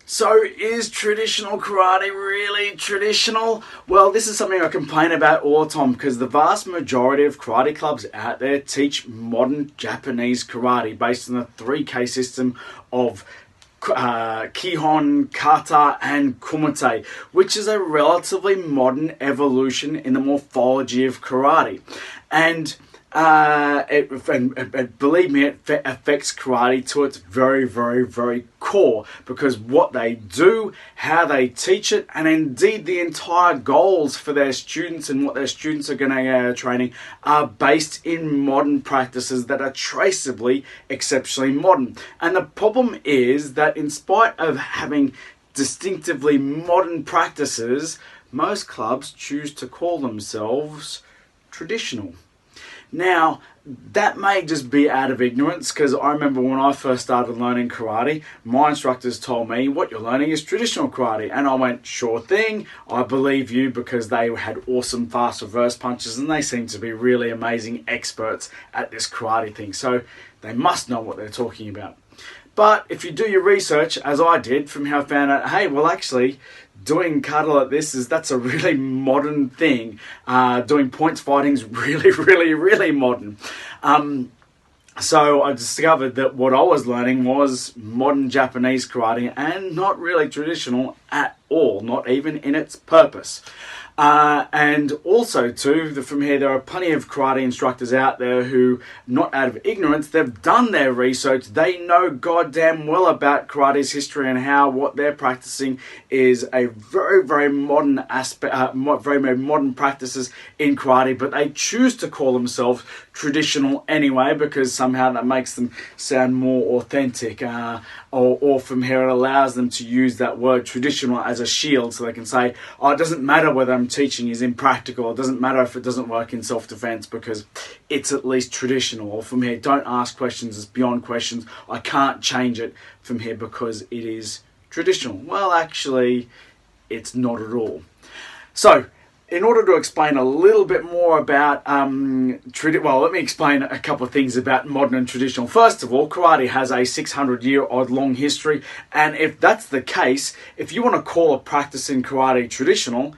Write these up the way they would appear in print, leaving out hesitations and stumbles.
So is traditional karate really traditional? Well, this is something I complain about all the time because the vast majority of karate clubs out there teach modern Japanese karate based on the 3K system of Kihon, Kata, and Kumite, which is a relatively modern evolution in the morphology of karate. And believe me, it affects karate to its very, very, very core because what they do, how they teach it, and indeed the entire goals for their students and what their students are going to training are based in modern practices that are traceably exceptionally modern. And the problem is that in spite of having distinctively modern practices, most clubs choose to call themselves traditional. Now, that may just be out of ignorance because I remember when I first started learning karate, my instructors told me what you're learning is traditional karate. And I went, sure thing, I believe you, because they had awesome fast reverse punches and they seem to be really amazing experts at this karate thing. So they must know what they're talking about. But if you do your research, as I did, from how I found out, hey, well actually, doing kata like this that's a really modern thing. Doing points fighting is really, really, really modern. So I discovered that what I was learning was modern Japanese karate and not really traditional at all, not even in its purpose. And also too, from here, there are plenty of karate instructors out there who, not out of ignorance, they've done their research. They know goddamn well about karate's history and how what they're practicing is a very, very modern aspect, very, very modern practices in karate, but they choose to call themselves traditional anyway because somehow that makes them sound more authentic. Or from here, it allows them to use that word traditional as a shield so they can say, oh, it doesn't matter whether I'm teaching is impractical. It doesn't matter if it doesn't work in self-defense because it's at least traditional. Or from here, don't ask questions, it's beyond questions. I can't change it from here because it is traditional. Well, actually, it's not at all. So, in order to explain a little bit more about, let me explain a couple of things about modern and traditional. First of all, karate has a 600-year-odd long history, and if that's the case, if you want to call a practice in karate traditional,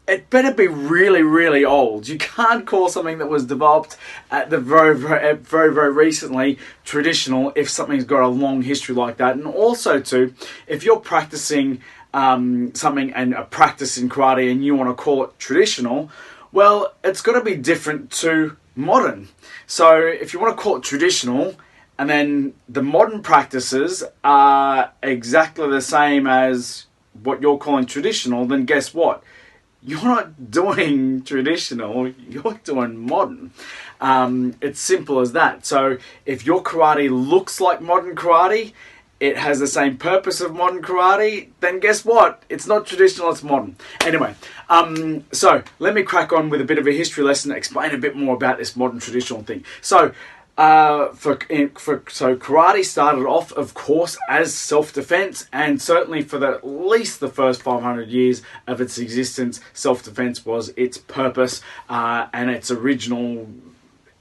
it better be really, really old. You can't call something that was developed at the very, very recently traditional if something's got a long history like that. And also, too, if you're practicing something and a practice in karate and you want to call it traditional, well, it's got to be different to modern. So if you want to call it traditional and then the modern practices are exactly the same as what you're calling traditional, then guess what? You're not doing traditional, you're doing modern. It's simple as that. So if your karate looks like modern karate, it has the same purpose of modern karate, then guess what? It's not traditional, it's modern. Anyway, so let me crack on with a bit of a history lesson, explain a bit more about this modern traditional thing. So, karate started off, of course, as self-defense, and certainly for at least the first 500 years of its existence, self-defense was its purpose and its original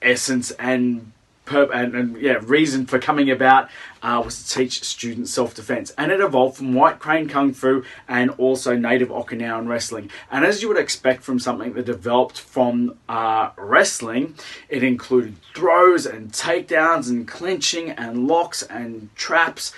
essence and reason for coming about was to teach students self-defense. And it evolved from White Crane Kung Fu and also native Okinawan wrestling. And as you would expect from something that developed from wrestling, it included throws and takedowns and clinching and locks and traps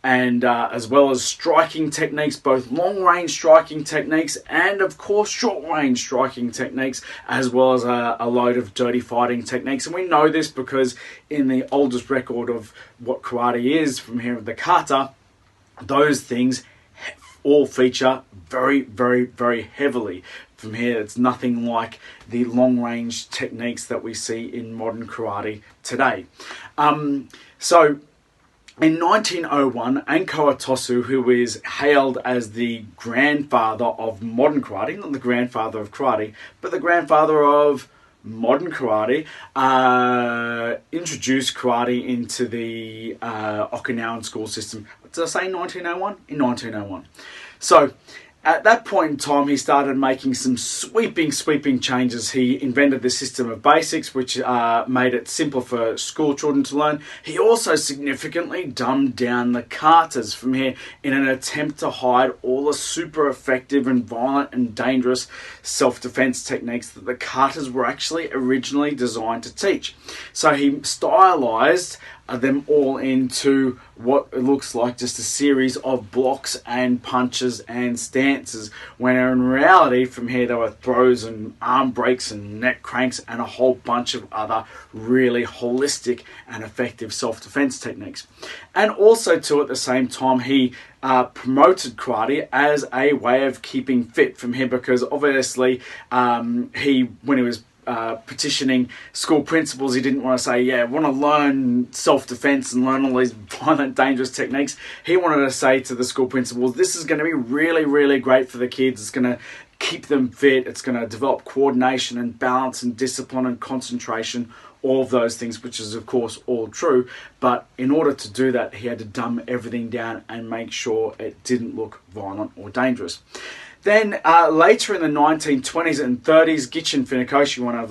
and as well as striking techniques, both long-range striking techniques and, of course, short-range striking techniques, as well as a load of dirty fighting techniques. And we know this because in the oldest record of what karate is, from here, the kata, those things all feature very, very, very heavily. From here, it's nothing like the long-range techniques that we see in modern karate today. In 1901, Anko Itosu, who is hailed as the grandfather of modern karate, not the grandfather of karate, but the grandfather of modern karate, introduced karate into the Okinawan school system. Did I say 1901? In 1901. So, At that point in time, he started making some sweeping changes. He invented the system of basics, which made it simpler for school children to learn. He also significantly dumbed down the katas from here in an attempt to hide all the super effective and violent and dangerous self-defense techniques that the katas were actually originally designed to teach. So he stylized them all into what it looks like just a series of blocks and punches and stances, when in reality from here there were throws and arm breaks and neck cranks and a whole bunch of other really holistic and effective self-defense techniques. And also too, at the same time, he promoted karate as a way of keeping fit from here, because obviously when he was petitioning school principals, he didn't want to say, yeah, I want to learn self-defense and learn all these violent, dangerous techniques. He wanted to say to the school principals, this is going to be really, really great for the kids. It's going to keep them fit. It's going to develop coordination and balance and discipline and concentration, all of those things, which is of course all true. But in order to do that, he had to dumb everything down and make sure it didn't look violent or dangerous. Then later in the 1920s and 30s, Gichin Funakoshi, one of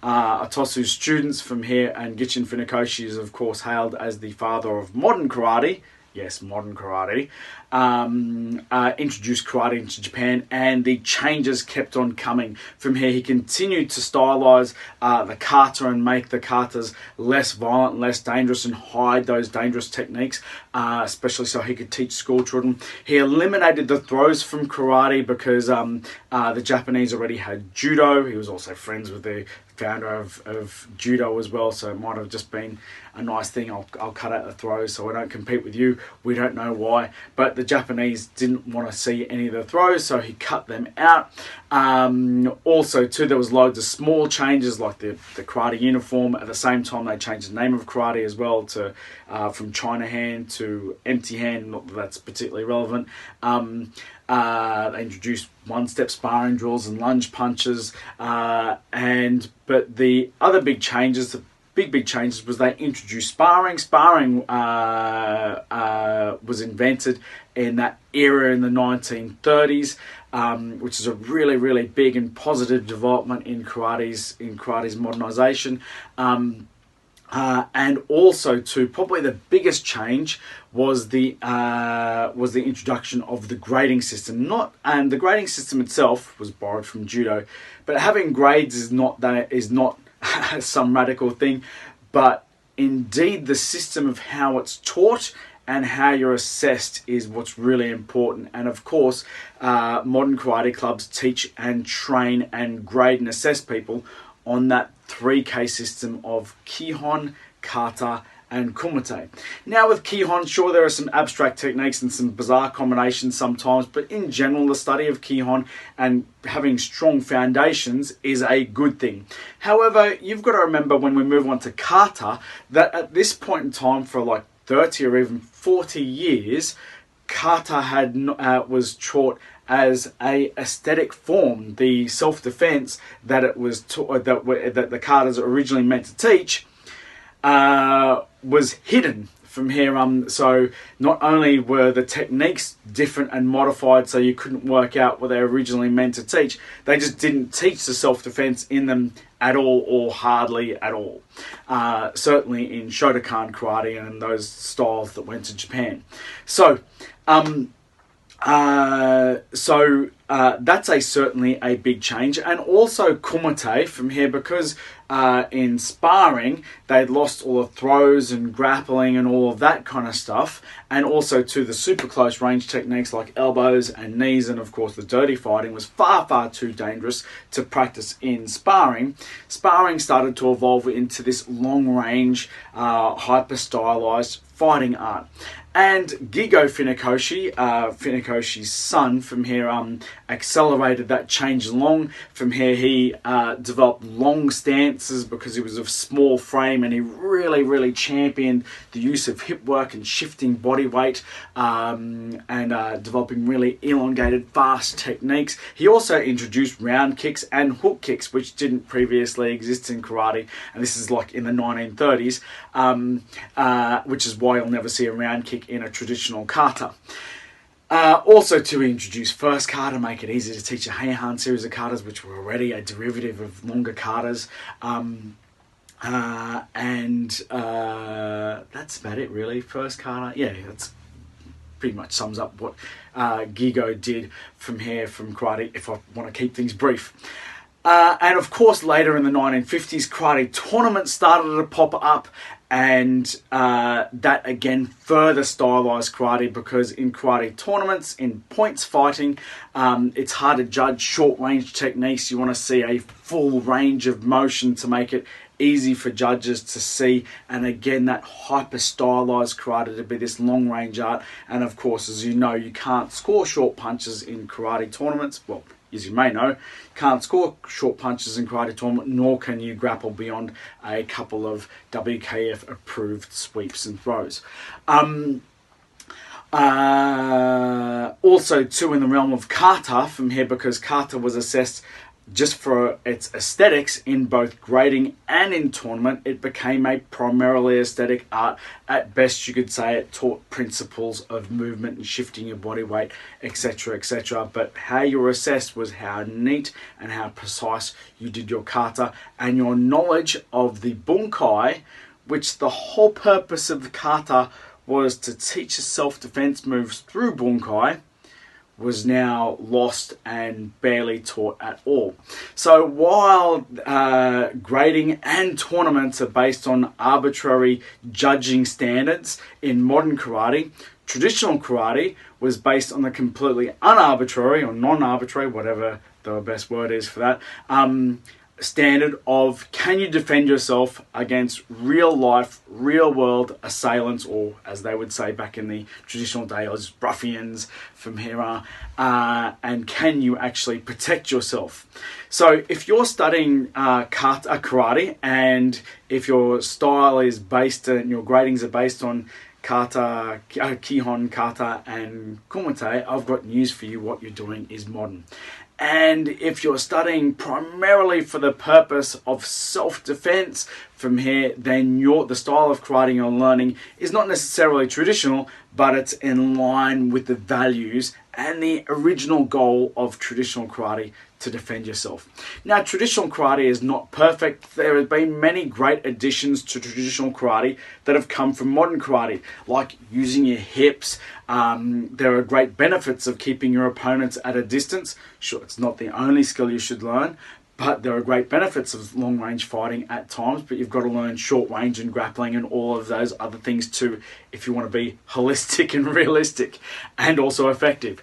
Itosu's students from here, and Gichin Funakoshi is of course hailed as the father of modern karate. Yes, modern karate. Introduced karate into Japan, and the changes kept on coming. From here, he continued to stylize the kata and make the katas less violent, less dangerous, and hide those dangerous techniques, especially so he could teach school children. He eliminated the throws from karate because the Japanese already had judo. He was also friends with the founder of judo as well, so it might have just been a nice thing. I'll cut out the throws so I don't compete with you. We don't know why, but the Japanese didn't want to see any of the throws, so he cut them out. Also too, there was loads of small changes like the karate uniform. At the same time, they changed the name of karate as well to from China hand to empty hand. Not that that's particularly relevant. They introduced one-step sparring drills and lunge punches, but the other big changes, the big changes, was they introduced sparring. Sparring was invented in that era in the 1930s, which is a really, really big and positive development in karate's modernization. And also too, probably the biggest change was the introduction of the grading system. And the grading system itself was borrowed from judo, but having grades is not some radical thing, but indeed the system of how it's taught and how you're assessed is what's really important. And of course, modern karate clubs teach and train and grade and assess people on that 3K system of Kihon, Kata, and Kumite. Now with Kihon, sure, there are some abstract techniques and some bizarre combinations sometimes, but in general, the study of Kihon and having strong foundations is a good thing. However, you've got to remember when we move on to Kata, that at this point in time, for like 30 or even 40 years, Kata was taught as a aesthetic form. The self-defense that it was that the katas originally meant to teach was hidden from here. So not only were the techniques different and modified so you couldn't work out what they originally meant to teach, they just didn't teach the self-defense in them at all, or hardly at all. Certainly in Shotokan karate and those styles that went to Japan. So that's certainly a big change. And also Kumite from here, because in sparring they'd lost all the throws and grappling and all of that kind of stuff, and also to the super close range techniques like elbows and knees, and of course the dirty fighting was far too dangerous to practice in sparring. Sparring started to evolve into this long range hyper stylized fighting art. And Gigo Funakoshi, Funakoshi's son from here, accelerated that change along. From here he developed long stances because he was of small frame, and he really championed the use of hip work and shifting body weight, and developing really elongated fast techniques. He also introduced round kicks and hook kicks, which didn't previously exist in karate, and this is like in the 1930s, which is why you'll never see a round kick in a traditional kata. Also to introduce first kata, make it easy to teach a Heian series of katas, which were already a derivative of longer katas. That's about it really. First kata, yeah, that's pretty much sums up what Gigo did from karate, if I want to keep things brief. And of course, later in the 1950s, karate tournaments started to pop up, and that again further stylized karate, because in karate tournaments, in points fighting, it's hard to judge short range techniques. You want to see a full range of motion to make it easy for judges to see, and again that hyper stylized karate to be this long range art. And of course, as you know, you can't score short punches in karate tournaments. Well, as you may know, you can't score short punches in karate tournament, nor can you grapple beyond a couple of WKF approved sweeps and throws. Also too, in the realm of kata from here, because kata was assessed just for its aesthetics in both grading and in tournament, it became a primarily aesthetic art. At best, you could say it taught principles of movement and shifting your body weight, etc., etc. But how you were assessed was how neat and how precise you did your kata, and your knowledge of the bunkai, which the whole purpose of the kata was to teach a self-defense moves through bunkai, was now lost and barely taught at all. So while grading and tournaments are based on arbitrary judging standards in modern karate, traditional karate was based on the completely unarbitrary or non-arbitrary, whatever the best word is for that, standard of, can you defend yourself against real life, real world assailants, or as they would say back in the traditional days, ruffians from here, and can you actually protect yourself? So if you're studying karate, and if your style is based and your gradings are based on kata, kihon, kata and kumite, I've got news for you. What you're doing is modern. And if you're studying primarily for the purpose of self-defense from here, then the style of karate you're learning is not necessarily traditional, but it's in line with the values and the original goal of traditional karate, to defend yourself. Now, traditional karate is not perfect. There have been many great additions to traditional karate that have come from modern karate, like using your hips. There are great benefits of keeping your opponents at a distance. Sure, it's not the only skill you should learn, but there are great benefits of long-range fighting at times, but you've got to learn short range and grappling and all of those other things too, if you want to be holistic and realistic and also effective.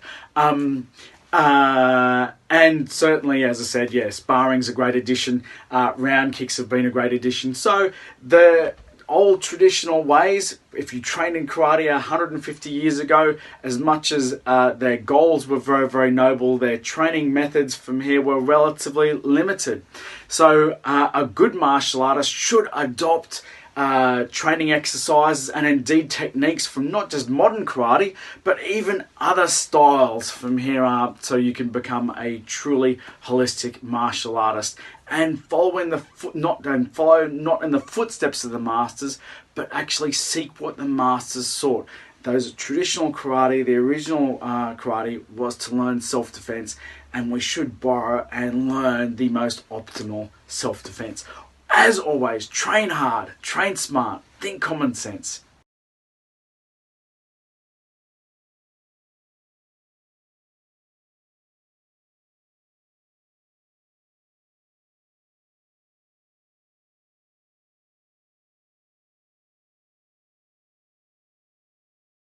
And certainly, as I said, yeah, sparring's a great addition. Round kicks have been a great addition. So the old traditional ways, if you trained in karate 150 years ago, as much as their goals were very, very noble, their training methods from here were relatively limited. So a good martial artist should adopt training exercises and indeed techniques from not just modern karate, but even other styles from here up, so you can become a truly holistic martial artist and follow in the not in the footsteps of the masters, but actually seek what the masters sought. Those traditional karate, the original karate, was to learn self-defense, and we should borrow and learn the most optimal self-defense. As always, train hard, train smart, think common sense.